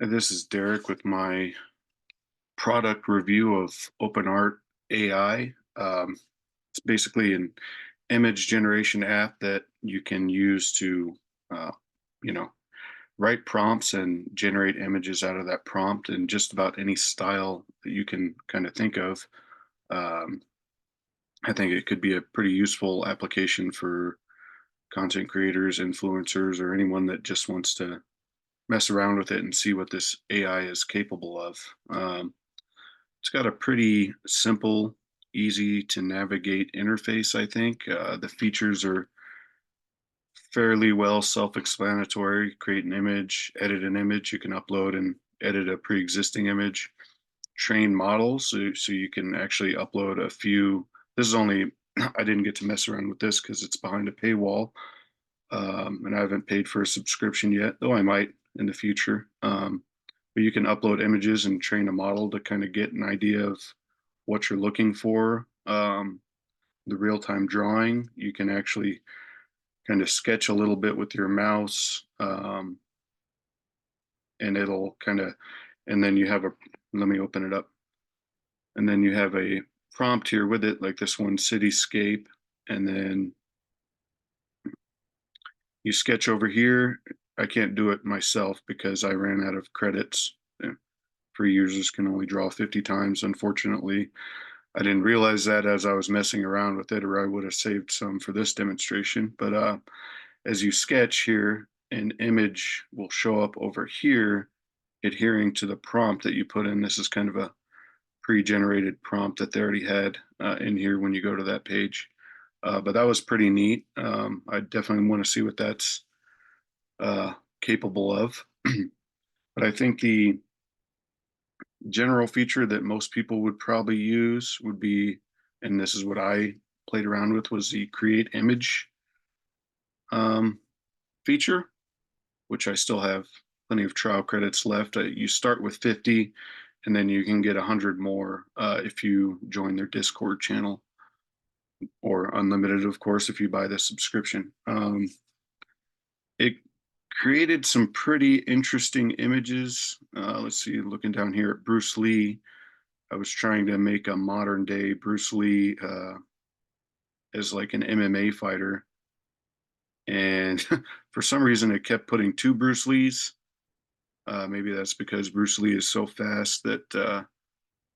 This is Derek with my product review of OpenArt AI. It's basically an image generation app that you can use to, uh, you know, write prompts and generate images out of that prompt in just about any style that you can kind of think of. Um, I think it could be a pretty useful application for content creators, influencers, or anyone that just wants to mess around with it and see what this AI is capable of. It's got a pretty simple, easy to navigate interface, I think. The features are fairly well self explanatory. Create an image, edit an image. You can upload and edit a pre existing image, train models. So you can actually upload a few. This is only, I didn't get to mess around with this because it's behind a paywall. And I haven't paid for a subscription yet, though I might in the future. But you can upload images and train a model to kind of get an idea of what you're looking for. The real-time drawing, you can actually kind of sketch a little bit with your mouse, and it'll kind of, and then you have a, let me open it up, and then you have a prompt here with it, like this one cityscape, and then you sketch over here. I can't do it myself because I ran out of credits. Free users can only draw 50 times. Unfortunately, I didn't realize that as I was messing around with it, or I would have saved some for this demonstration. But as you sketch here, an image will show up over here, adhering to the prompt that you put in. This is kind of a pre-generated prompt that they already had in here when you go to that page. But that was pretty neat. I definitely want to see what that's capable of. But I think the general feature that most people would probably use would be, and this is what I played around with, was the create image um, feature, which I still have plenty of trial credits left. You start with 50, and then you can get 100 more if you join their Discord channel, or unlimited, of course, if you buy the subscription. It created some pretty interesting images. Let's see, looking down here at Bruce Lee, I was trying to make a modern day Bruce Lee as like an MMA fighter. And for some reason, it kept putting two Bruce Lees. Maybe that's because Bruce Lee is so fast that the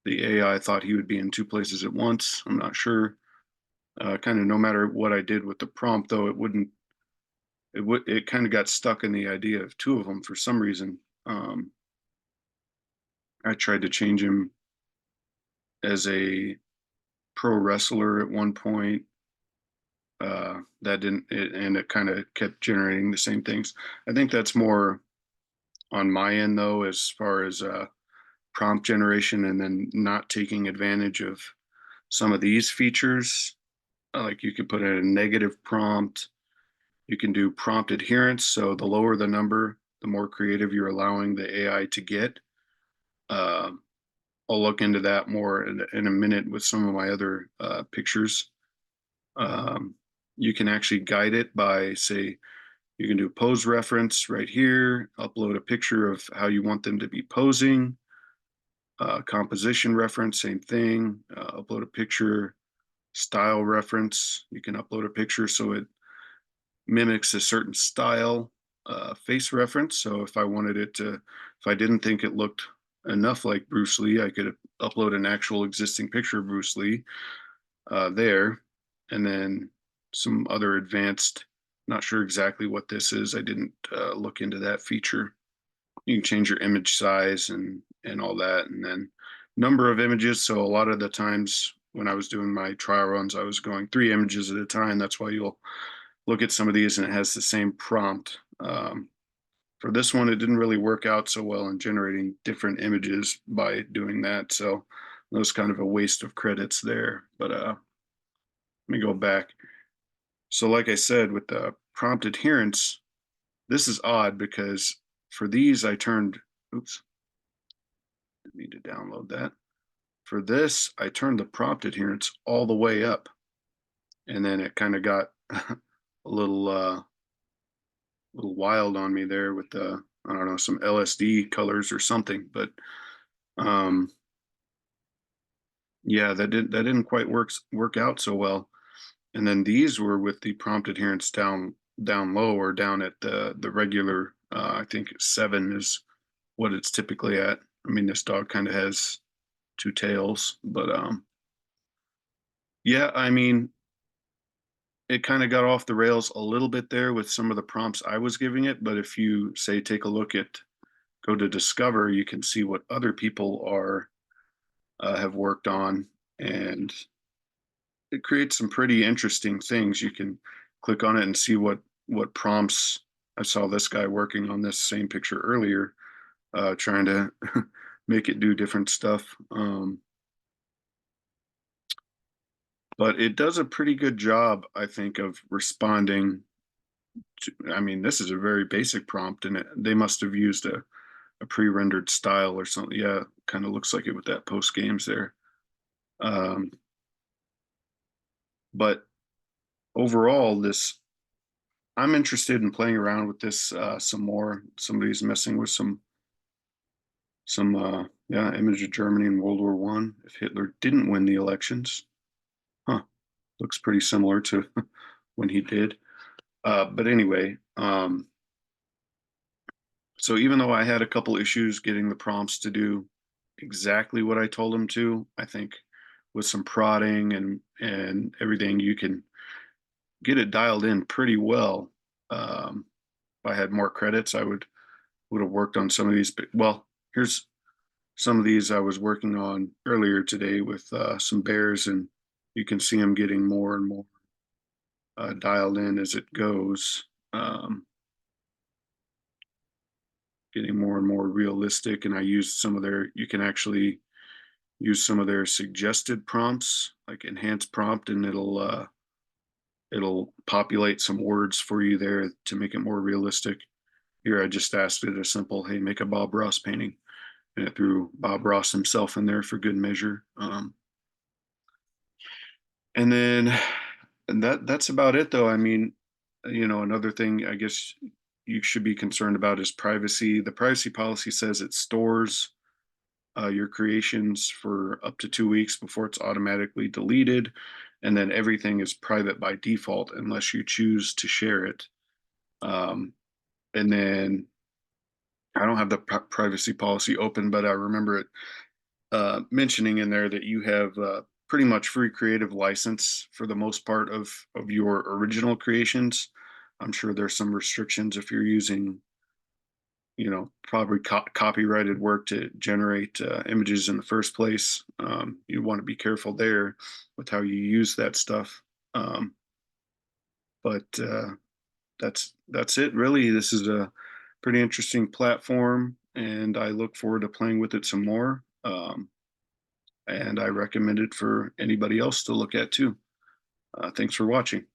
AI thought he would be in two places at once. I'm not sure. Kind of no matter what I did with the prompt, though, it wouldn't. It kind of got stuck in the idea of two of them for some reason. I tried to change him as a pro wrestler at one point. That didn't, and it kind of kept generating the same things. I think that's more on my end, though, as far as prompt generation, and then not taking advantage of some of these features. Like you could put in a negative prompt. You can do prompt adherence. So the lower the number, the more creative you're allowing the AI to get. Uh, I'll look into that more in a minute with some of my other pictures. Um, you can actually guide it by, say, you can do pose reference right here, upload a picture of how you want them to be posing, composition reference, same thing, upload a picture, style reference. You can upload a picture so it mimics a certain style, face reference. So if I wanted it to, if I didn't think it looked enough like Bruce Lee, I could upload an actual existing picture of Bruce Lee there, and then some other advanced. Not sure exactly what this is. I didn't look into that feature. You can change your image size and all that, and then number of images. So a lot of the times when I was doing my trial runs, I was going 3 images at a time. That's why you'll look at some of these and it has the same prompt. For this one, it didn't really work out so well in generating different images by doing that. So that was kind of a waste of credits there. But let me go back. So like I said, with the prompt adherence, this is odd because for these I turned, oops, I need to download that. For this, I turned the prompt adherence all the way up, and then it kind of got a little wild on me there with the I don't know, some LSD colors or something, but um, yeah, that didn't quite work out so well. And then these were with the prompt adherence down low, or down at the regular. I think 7 is what it's typically at. I mean, this dog kind of has two tails, but yeah, I mean, it kind of got off the rails a little bit there with some of the prompts I was giving it. But if you say take a look at go to Discover, you can see what other people are have worked on, and it creates some pretty interesting things. You can click on it and see what prompts. I saw this guy working on this same picture earlier, trying to make it do different stuff. But it does a pretty good job, I think, of responding to. I mean, this is a very basic prompt, and they must have used a pre-rendered style or something. Yeah, kind of looks like it with that post games there. Um, but overall, this I'm interested in playing around with this some more. Somebody's messing with some yeah, image of Germany in World War One. If Hitler didn't win the elections, huh? Looks pretty similar to when he did. But anyway, so even though I had a couple issues getting the prompts to do exactly what I told them to, I think with some prodding and everything, you can get it dialed in pretty well. If I had more credits, I would have worked on some of these. But well, here's some of these I was working on earlier today with some bears, and you can see them getting more and more dialed in as it goes, getting more and more realistic. And I used some of their. You can actually use some of their suggested prompts, like enhanced prompt, and it'll populate some words for you there to make it more realistic. Here, I just asked it a simple, "Hey, make a Bob Ross painting," and it threw Bob Ross himself in there for good measure. And then and that's about it, though. I mean, another thing I guess you should be concerned about is privacy. The privacy policy says it stores your creations for up to 2 weeks before it's automatically deleted, and then everything is private by default unless you choose to share it. Um, and then I don't have the privacy policy open, but I remember it mentioning in there that you have pretty much free creative license for the most part of your original creations. I'm sure there's some restrictions if you're using, probably copyrighted work to generate images in the first place. You want to be careful there with how you use that stuff. Um, but that's it really. This is a pretty interesting platform, and I look forward to playing with it some more. And I recommend it for anybody else to look at too. Thanks for watching.